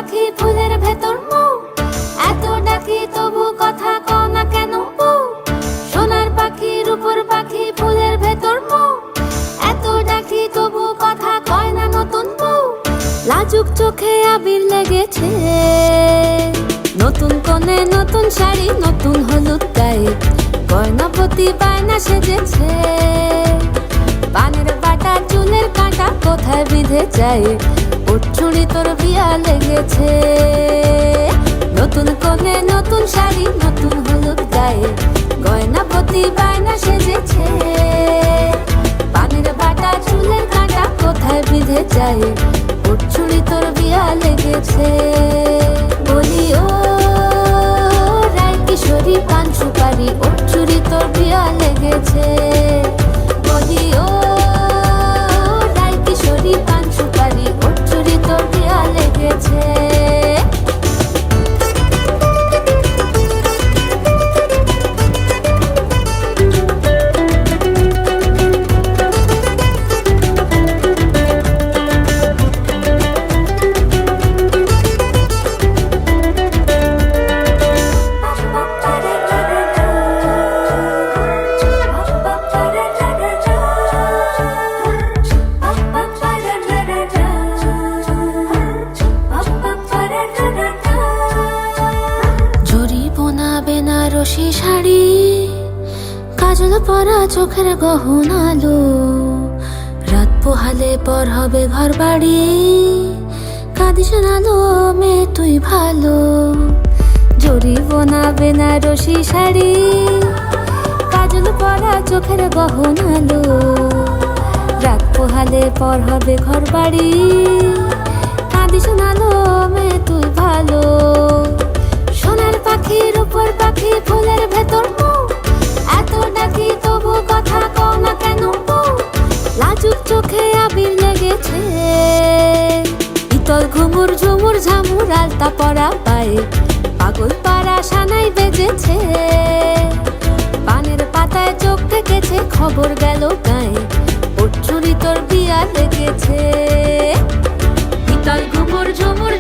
পাখি ফুলের ভেতর মৌ, এত ডাকি তবু কথা কও না কেন বউ। সোনার পাখি রূপোর পাখি ফুলের ভেতর মৌ, এত ডাকি তবু কথা কয় না নতুন বউ। লাজুক চোখে আবির লেগেছে, নতুন কোণে নতুন শাড়ি নতুন হলুদ গায়ে, গয়নাপতি বায়না সেজেছে। পানের বাটা চুলের কাঁটা কোথায় বিঁধে যায়, ওর চুড়ি তোর বিয়া লেগেছে। নতুন কোণে নতুন শাড়ি নতুন হলুদ গায়ে, গয়নাপতি বায়না সেজেছে। পানের বাটা চুলের কাঁটা কোথায় বিঁধে যায়, ওর চুড়ি তোর বিয়া লেগেছে। বলি ও রায় কিশোরী পান সুপারি, ওর চুড়ি তোর বিয়া লেগেছে। বলি ও রায় কিশোরী পান সুপারি, ওর চুড়ি তোর বিয়া লেগেছে। বেনারসি শাড়ি, কাজল পরা চোখের গহনালো, রাত পোহালে পর হবে ঘর বাড়ি, কাঁদিস নালো মেয়ে তুই ভালো। জরি বোনা বেনারসি শাড়ি, কাজল পরা চোখের গহনালো, রাত পোহালে পর হবে ঘর বাড়ি, কাঁদিস নালো মেয়ে তুই ভালো। সোনার পাখি রূপোর পাখি ফুলের ভেতর মৌ, এত ডাকি তবু কথা কও না কেন বউ। লাজুক চোখে আবির লেগেছে, ইতল ঘুমুর ঝুমুর ঝামুর আলতা পরা পায়ে, পাগল পাড়া সানাই বেজেছে। পানের পাতায় চোখ থেকেছে, খবর গেল গায়ে, ওর চুড়ি তোর বিয়া লেগেছে। ইতল ঘুমুর ঝুমুর